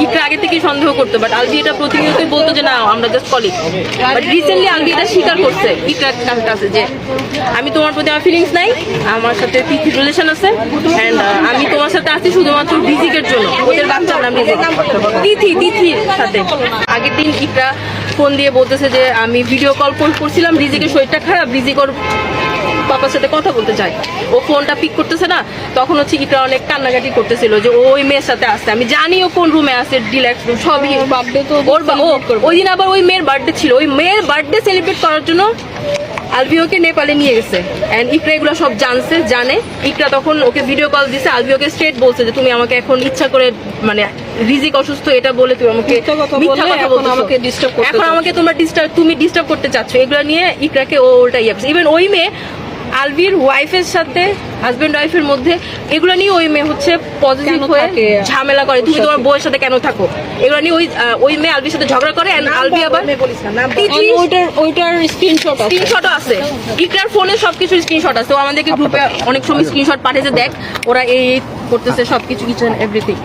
ইকরা আগে থেকে সন্দেহ করতো, বাট আলবি এটা প্রতিনিয়তই বলতো যে না আমরা just colleague. But recently Albi এটা স্বীকার করছে ইকরার কাছে যে আমি তোমার প্রতি আমার ফিলিংস নাই, আমার সাথে তিথি রিলেশন আছে, অ্যান্ড আমি তোমার সাথে আছি শুধুমাত্র রিজিকের জন্য, ওদের বাচ্চার নাম তিথির সাথে। আগের দিন ইকরা ফোন দিয়ে বলতেছে যে আমি ভিডিও কল করছিলাম, রিজিকের শরীরটা খারাপ, রিজিক ওর পাপার সাথে কথা বলতে চাই, ও ফোনটা পিক করতেছে না, তখন হচ্ছে ইকরা অনেক কান্নাকাটি করতেছিল যে ওই মেয়ের সাথে আসছে, আমি জানি ও কোন রুমে আছে, ডিলাক্স রুম সবই। বার্থডে তো ওই দিন আবার ওই মেয়ের বার্থডে ছিল, ওই মেয়ের বার্থডে সেলিব্রেট করার জন্য আলবিওকে নেপালে নিয়ে গেছে, এন্ড ইকরা এগুলো সব জানে। ইকরা তখন ওকে ভিডিও কল দিছে, আলবিওকে স্ট্রেট বলছে যে তুমি আমাকে এখন ইচ্ছা করে মানে রিজিক অসুস্থ এটা বলে তুমি আমাকে মিথ্যা কথা বলছো, এখন আমাকে তুমি ডিস্টার্ব করতে চাচ্ছ, এগুলো নিয়ে ইকরাকে ও উল্টা ইয়ে। ইভেন ওই মেয়ে আলবির ওয়াইফের সাথে হাজবেন্ড ওয়াইফের মধ্যে এগুলো নিয়ে ওই মেয়ে হচ্ছে পজিটিভ হয়ে ঝামেলা করে, তুমি তোমার বউয়ের সাথে কেন থাকো, এগুলো নিয়ে ওই মেয়ে আলবির সাথে ঝগড়া করে, এন্ড আলবি আবার ওইটার স্ক্রিনশটও আছে, ইকরার ফোনে সবকিছু স্ক্রিনশট আছে, ও আমাদেরকে গ্রুপে অনেক সময় স্ক্রিনশট পাঠিয়েছে, দেখ ওরা এই করতেছে সবকিছু, এভরিথিং।